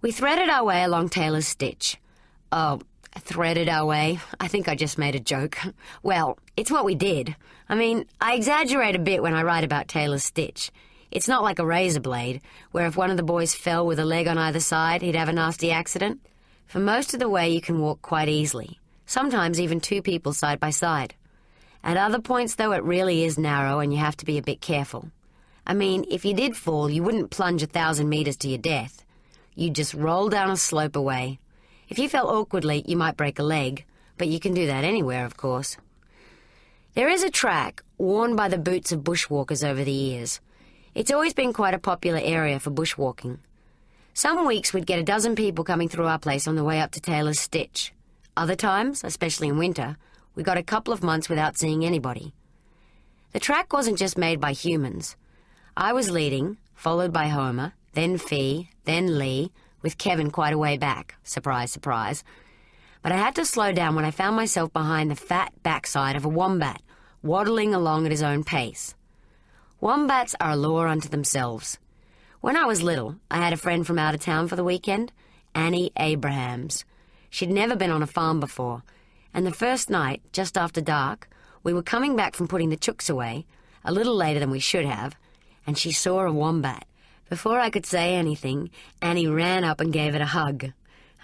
We threaded our way along Taylor's Stitch. Oh, threaded our way? I think I just made a joke. Well, it's what we did. I mean, I exaggerate a bit when I write about Taylor's Stitch. It's not like a razor blade, where if one of the boys fell with a leg on either side, he'd have a nasty accident. For most of the way, you can walk quite easily, sometimes even two people side by side. At other points, though, it really is narrow and you have to be a bit careful. I mean, if you did fall, you wouldn't plunge 1,000 meters to your death. You'd just roll down a slope away. If you fell awkwardly, you might break a leg, but you can do that anywhere, of course. There is a track worn by the boots of bushwalkers over the years. It's always been quite a popular area for bushwalking. Some weeks we'd get a dozen people coming through our place on the way up to Taylor's Stitch. Other times, especially in winter, we got a couple of months without seeing anybody. The track wasn't just made by humans. I was leading, followed by Homer, then Fee, then Lee, with Kevin quite a way back. Surprise, surprise. But I had to slow down when I found myself behind the fat backside of a wombat, waddling along at his own pace. Wombats are a law unto themselves. When I was little, I had a friend from out of town for the weekend, Annie Abrahams. She'd never been on a farm before, and the first night, just after dark, we were coming back from putting the chooks away, a little later than we should have, and she saw a wombat. Before I could say anything, Annie ran up and gave it a hug.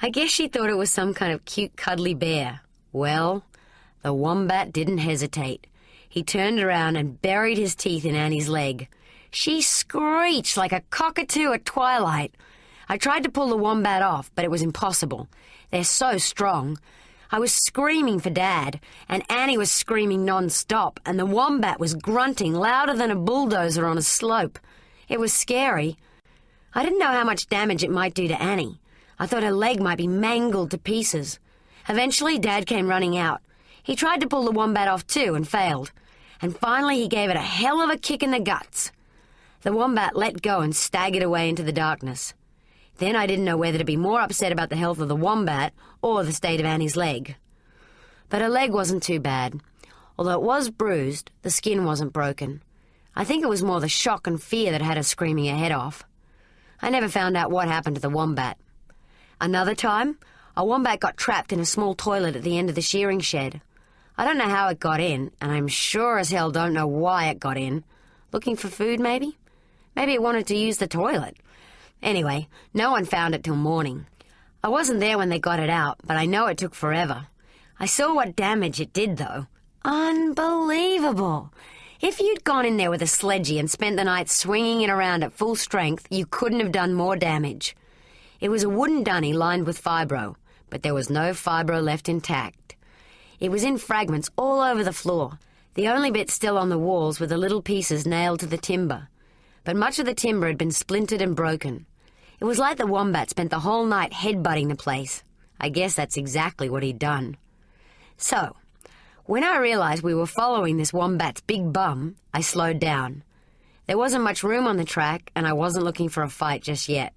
I guess she thought it was some kind of cute, cuddly bear. Well, the wombat didn't hesitate. He turned around and buried his teeth in Annie's leg. She screeched like a cockatoo at twilight. I tried to pull the wombat off, but it was impossible. They're so strong. I was screaming for Dad, and Annie was screaming non-stop, and the wombat was grunting louder than a bulldozer on a slope. It was scary. I didn't know how much damage it might do to Annie. I thought her leg might be mangled to pieces. Eventually, Dad came running out. He tried to pull the wombat off too and failed. And finally, he gave it a hell of a kick in the guts. The wombat let go and staggered away into the darkness. Then I didn't know whether to be more upset about the health of the wombat or the state of Annie's leg. But her leg wasn't too bad. Although it was bruised, the skin wasn't broken. I think it was more the shock and fear that had her screaming her head off. I never found out what happened to the wombat. Another time, a wombat got trapped in a small toilet at the end of the shearing shed. I don't know how it got in, and I'm sure as hell don't know why it got in. Looking for food, maybe? Maybe it wanted to use the toilet. Anyway, no one found it till morning. I wasn't there when they got it out, but I know it took forever. I saw what damage it did, though. Unbelievable! If you'd gone in there with a sledgie and spent the night swinging it around at full strength, you couldn't have done more damage. It was a wooden dunny lined with fibro, but there was no fibro left intact. It was in fragments all over the floor. The only bits still on the walls were the little pieces nailed to the timber. But much of the timber had been splintered and broken. It was like the wombat spent the whole night headbutting the place. I guess that's exactly what he'd done. So, when I realized we were following this wombat's big bum, I slowed down. There wasn't much room on the track, and I wasn't looking for a fight just yet.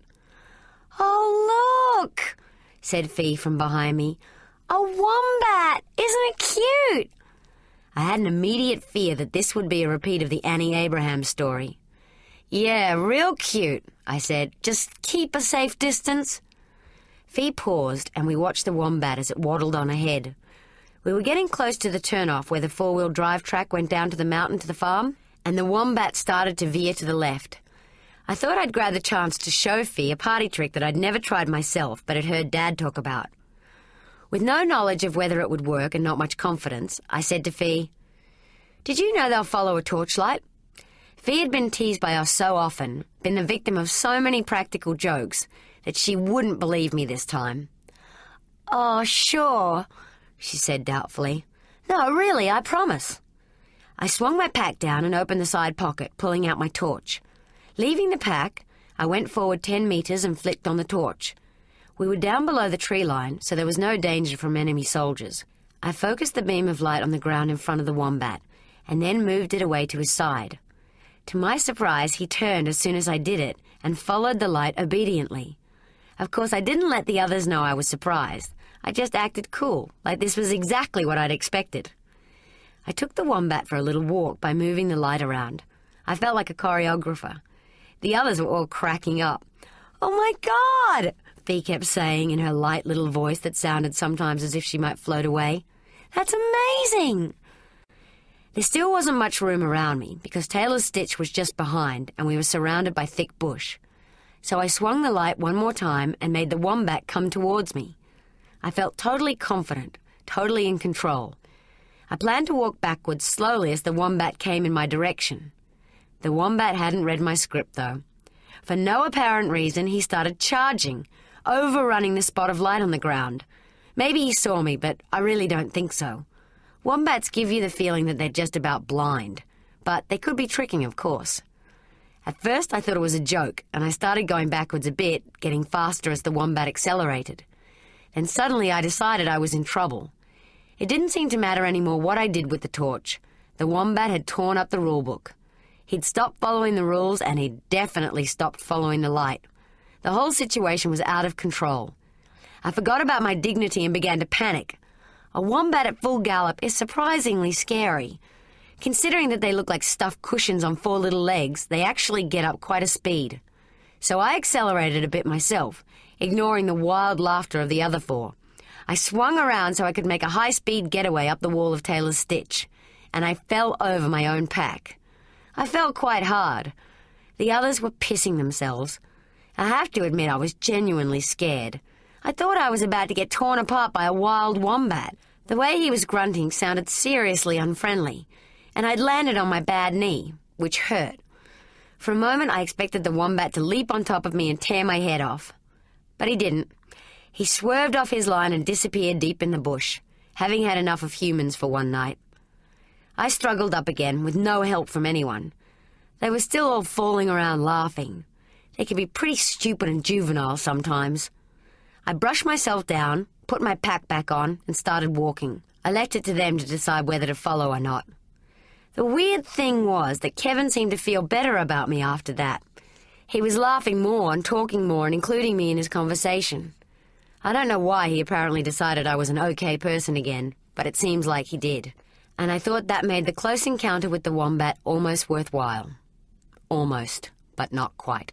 "Oh, look!" said Fee from behind me. "A wombat! Isn't it cute?" I had an immediate fear that this would be a repeat of the Annie Abraham story. "Yeah, real cute," I said. "Just keep a safe distance." Fee paused, and we watched the wombat as it waddled on ahead. We were getting close to the turnoff where the four-wheel drive track went down to the mountain to the farm, and the wombat started to veer to the left. I thought I'd grab the chance to show Fee a party trick that I'd never tried myself, but had heard Dad talk about. With no knowledge of whether it would work and not much confidence, I said to Fee, "Did you know they'll follow a torchlight?" Fee had been teased by us so often, been the victim of so many practical jokes, that she wouldn't believe me this time. "Oh, sure," she said doubtfully. "No, really, I promise." I swung my pack down and opened the side pocket, pulling out my torch. Leaving the pack, I went forward 10 meters and flicked on the torch. We were down below the tree line, so there was no danger from enemy soldiers. I focused the beam of light on the ground in front of the wombat, and then moved it away to his side. To my surprise, he turned as soon as I did it, and followed the light obediently. Of course, I didn't let the others know I was surprised. I just acted cool, like this was exactly what I'd expected. I took the wombat for a little walk by moving the light around. I felt like a choreographer. The others were all cracking up. "Oh my God! Fee kept saying in her light little voice that sounded sometimes as if she might float away. "That's amazing!" There still wasn't much room around me, because Taylor's Stitch was just behind, and we were surrounded by thick bush. So I swung the light one more time and made the Wombat come towards me. I felt totally confident, totally in control. I planned to walk backwards slowly as the Wombat came in my direction. The Wombat hadn't read my script, though. For no apparent reason, he started charging, overrunning the spot of light on the ground. Maybe he saw me, but I really don't think so. Wombats give you the feeling that they're just about blind, but they could be tricking, of course. At first I thought it was a joke, and I started going backwards a bit, getting faster as the Wombat accelerated. Then suddenly I decided I was in trouble. It didn't seem to matter anymore what I did with the torch. The Wombat had torn up the rulebook. He'd stopped following the rules, and he'd definitely stopped following the light. The whole situation was out of control. I forgot about my dignity and began to panic. A Wombat at full gallop is surprisingly scary. Considering that they look like stuffed cushions on four little legs, they actually get up quite a speed. So I accelerated a bit myself, ignoring the wild laughter of the other four. I swung around so I could make a high-speed getaway up the wall of Taylor's Stitch, and I fell over my own pack. I fell quite hard. The others were pissing themselves. I have to admit I was genuinely scared. I thought I was about to get torn apart by a wild Wombat. The way he was grunting sounded seriously unfriendly, and I'd landed on my bad knee, which hurt. For a moment I expected the Wombat to leap on top of me and tear my head off. But he didn't. He swerved off his line and disappeared deep in the bush, having had enough of humans for one night. I struggled up again, with no help from anyone. They were still all falling around laughing. They can be pretty stupid and juvenile sometimes. I brushed myself down, put my pack back on, and started walking. I left it to them to decide whether to follow or not. The weird thing was that Kevin seemed to feel better about me after that. He was laughing more and talking more and including me in his conversation. I don't know why he apparently decided I was an okay person again, but it seems like he did. And I thought that made the close encounter with the Wombat almost worthwhile. Almost, but not quite.